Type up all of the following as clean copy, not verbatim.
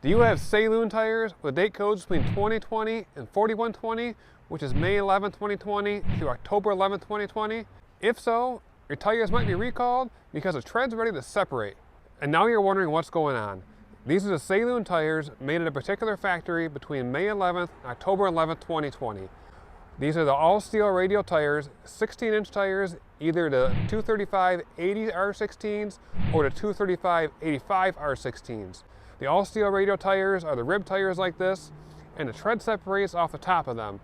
Do you have Sailun tires with date codes between 2020 and 4120, which is May 11, 2020 through October 11, 2020? If so, your tires might be recalled because the tread's ready to separate. And now you're wondering what's going on. These are the Sailun tires made at a particular factory between May 11th and October 11th, 2020. These are the all-steel radial tires, 16-inch tires, either the 235-80 R16s or the 235-85 R16s. The all-steel radial tires are the rib tires like this, and the tread separates off the top of them.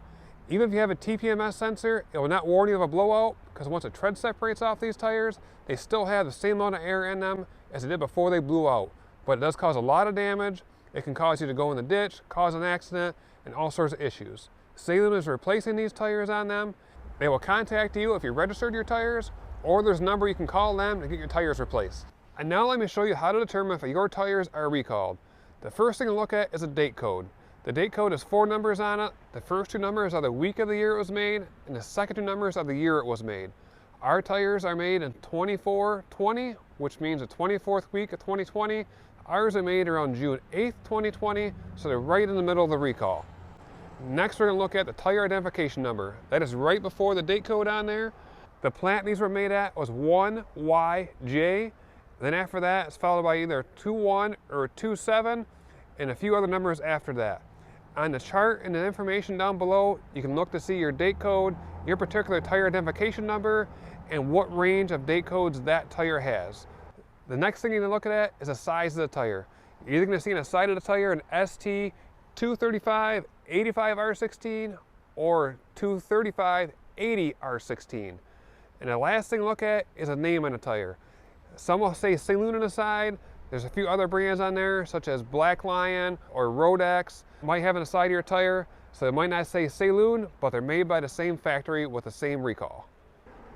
Even if you have a TPMS sensor, it will not warn you of a blowout, because once the tread separates off these tires, they still have the same amount of air in them as it did before they blew out. But it does cause a lot of damage. It can cause you to go in the ditch, cause an accident, and all sorts of issues. Sailun is replacing these tires on them. They will contact you if you registered your tires, or there's a number you can call them to get your tires replaced. And now let me show you how to determine if your tires are recalled. The first thing to look at is a date code. The date code has 4 numbers on it. The first 2 numbers are the week of the year it was made, and the second 2 numbers are the year it was made. Our tires are made in 24/20, which means the 24th week of 2020. Ours are made around June 8th, 2020, so they're right in the middle of the recall. Next, we're going to look at the tire identification number. That is right before the date code on there. The plant these were made at was 1YJ. Then after that, it's followed by either 21 or 27, and a few other numbers after that. On the chart and the information down below, you can look to see your date code, your particular tire identification number, and what range of date codes that tire has. The next thing you need to look at is the size of the tire. You're either going to see on the side of the tire an ST 235-85 R16 or 235-80 R16. And the last thing to look at is a name on the tire. Some will say Sailun on the side. There's a few other brands on there, such as Blacklion or RoadX. Might have on the side of your tire, so it might not say Sailun, but they're made by the same factory with the same recall.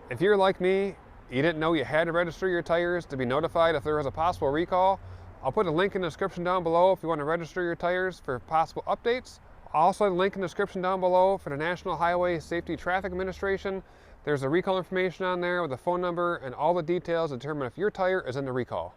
If you're like me, you didn't know you had to register your tires to be notified if there was a possible recall, I'll put a link in the description down below if you want to register your tires for possible updates. I'll also have a link in the description down below for the National Highway Safety Traffic Administration. There's the recall information on there with a phone number and all the details to determine if your tire is in the recall.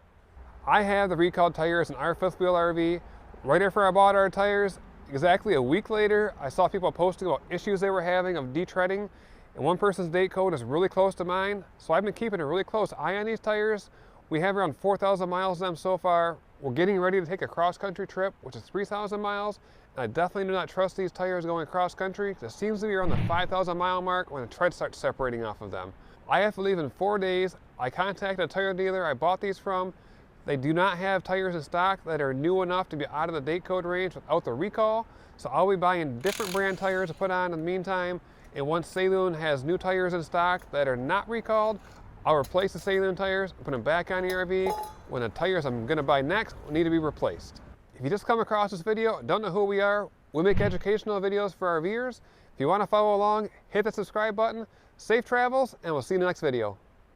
I have the recalled tires in our fifth wheel RV. Right after I bought our tires, exactly a week later, I saw people posting about issues they were having of detreading, and one person's date code is really close to mine, so I've been keeping a really close eye on these tires. We have around 4,000 miles of them so far. We're getting ready to take a cross-country trip, which is 3,000 miles. And I definitely do not trust these tires going cross-country, because it seems to be around the 5,000 mile mark when the tread starts separating off of them. I have to leave in 4 days. I contacted a tire dealer I bought these from. They do not have tires in stock that are new enough to be out of the date code range without the recall. So I'll be buying different brand tires to put on in the meantime. And once Sailun has new tires in stock that are not recalled, I'll replace the Sailun tires and put them back on the RV when the tires I'm going to buy next need to be replaced. If you just come across this video and don't know who we are, we make educational videos for RVers. If you want to follow along, hit the subscribe button. Safe travels, and we'll see you in the next video.